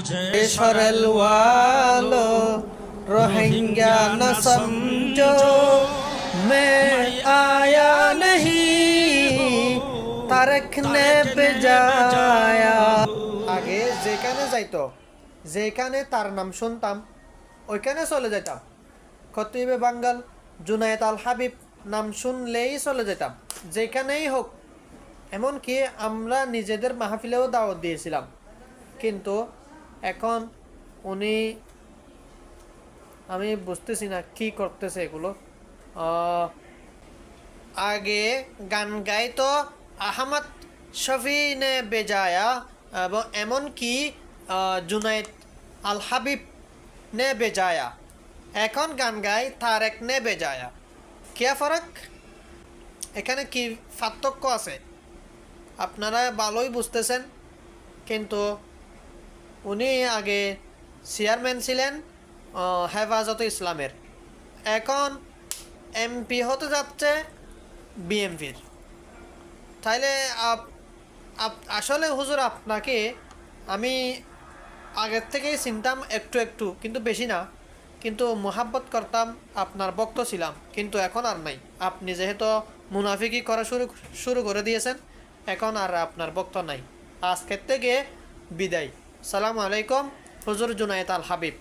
सरल वालो रोहिंग्या न समझो मैं आया नहीं तारक ने बेजाया। আগে যেখানে যাইতো, যেখানে তার নাম শুনতাম ওইখানে চলে যেতাম। খতিবে বাঙ্গাল জুনায়েদ আল হাবিব নাম শুনলেই চলে যেতাম, যেখানেই হোক। এমনকি আমরা নিজেদের মাহফিলেও দাওয়াত দিয়েছিলাম। কিন্তু এখন উনি, আমি বুঝতেছি না কি করতেছে এগুলো। আগে গান গাইতো আহমদ শফি নে বেজায়া এবং এমনকি জুনায়েদ আল হাবিব নে বেজায়া। এখন গান গায় তারেক নে বেজায়া। কে ফরক? এখানে কি পার্থক্য আছে আপনারা ভালোই বুঝতেছেন। কিন্তু উনি আগে চেয়ারম্যান ছিলেন হেফাজতে ইসলামের, এখন এমপি হতে যাচ্ছে বিএমপির। তাইলে আসলে হুজুর আপনাকে আমি আগের থেকেই চিনতাম একটু একটু, কিন্তু বেশি না। কিন্তু মোহাব্বত করতাম, আপনার ভক্ত ছিলাম, কিন্তু এখন আর নাই। আপনি যেহেতু মুনাফিকি করা শুরু করে দিয়েছেন, এখন আর আপনার ভক্ত নাই। আজকের থেকে বিদায়। সালামু আলাইকুম হুজুর জুনায়েদ আল হাবিব।